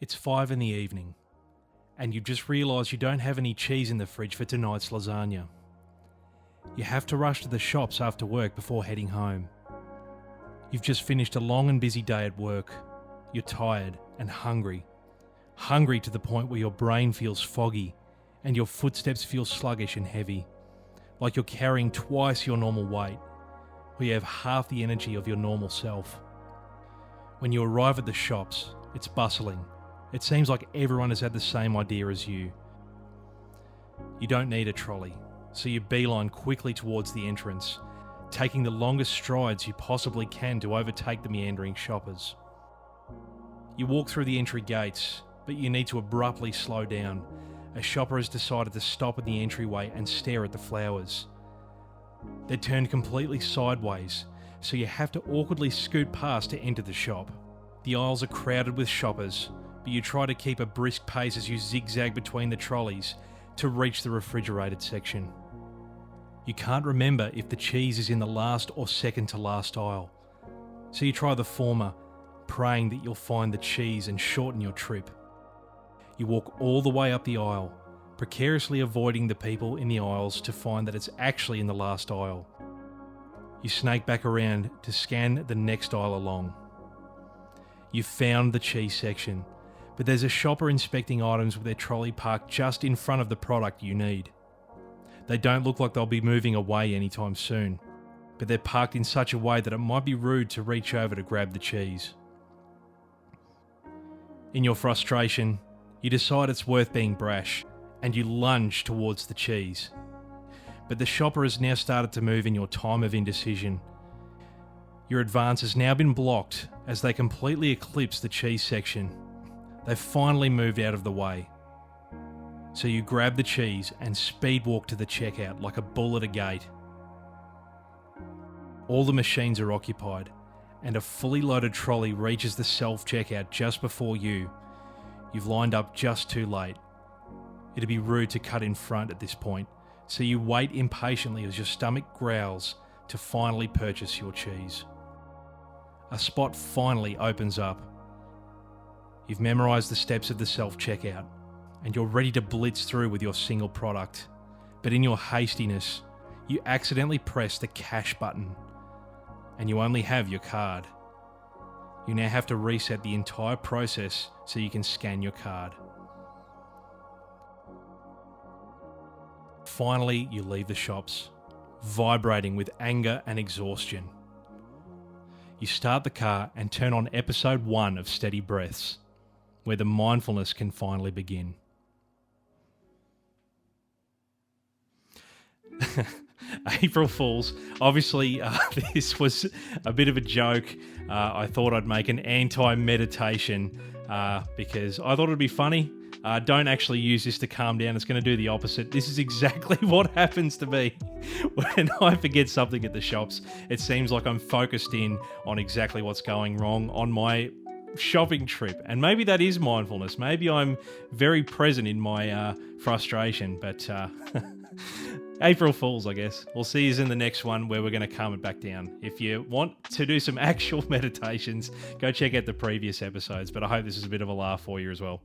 It's 5 in the evening, and you've just realised you don't have any cheese in the fridge for tonight's lasagna. You have to rush to the shops after work before heading home. You've just finished a long and busy day at work. You're tired and hungry. Hungry to the point where your brain feels foggy and your footsteps feel sluggish and heavy, like you're carrying twice your normal weight, or you have half the energy of your normal self. When you arrive at the shops, it's bustling. It seems like everyone has had the same idea as you. You don't need a trolley, so you beeline quickly towards the entrance, taking the longest strides you possibly can to overtake the meandering shoppers. You walk through the entry gates, but you need to abruptly slow down. A shopper has decided to stop at the entryway and stare at the flowers. They're turned completely sideways, so you have to awkwardly scoot past to enter the shop. The aisles are crowded with shoppers, but you try to keep a brisk pace as you zigzag between the trolleys to reach the refrigerated section. You can't remember if the cheese is in the last or second to last aisle, so you try the former, praying that you'll find the cheese and shorten your trip. You walk all the way up the aisle, precariously avoiding the people in the aisles to find that it's actually in the last aisle. You snake back around to scan the next aisle along. You've found the cheese section, but there's a shopper inspecting items with their trolley parked just in front of the product you need. They don't look like they'll be moving away anytime soon, but they're parked in such a way that it might be rude to reach over to grab the cheese. In your frustration, you decide it's worth being brash, and you lunge towards the cheese. But the shopper has now started to move in your time of indecision. Your advance has now been blocked as they completely eclipse the cheese section. They've finally moved out of the way. So you grab the cheese and speed walk to the checkout like a bull at a gate. All the machines are occupied, and a fully loaded trolley reaches the self-checkout just before you. You've lined up just too late. It'd be rude to cut in front at this point, so you wait impatiently as your stomach growls to finally purchase your cheese. A spot finally opens up. You've memorised the steps of the self-checkout, and you're ready to blitz through with your single product. But in your hastiness, you accidentally press the cash button, and you only have your card. You now have to reset the entire process so you can scan your card. Finally, you leave the shops, vibrating with anger and exhaustion. You start the car and turn on episode 1 of Steady Breaths, where the mindfulness can finally begin. April Fools. Obviously, this was a bit of a joke. I thought I'd make an anti-meditation because I thought it'd be funny. Don't actually use this to calm down. It's going to do the opposite. This is exactly what happens to me when I forget something at the shops. It seems like I'm focused in on exactly what's going wrong on my shopping trip. And maybe that is mindfulness. Maybe I'm very present in my frustration. But April Fools, I guess. We'll see you in the next one where we're going to calm it back down. If you want to do some actual meditations, go check out the previous episodes. But I hope this is a bit of a laugh for you as well.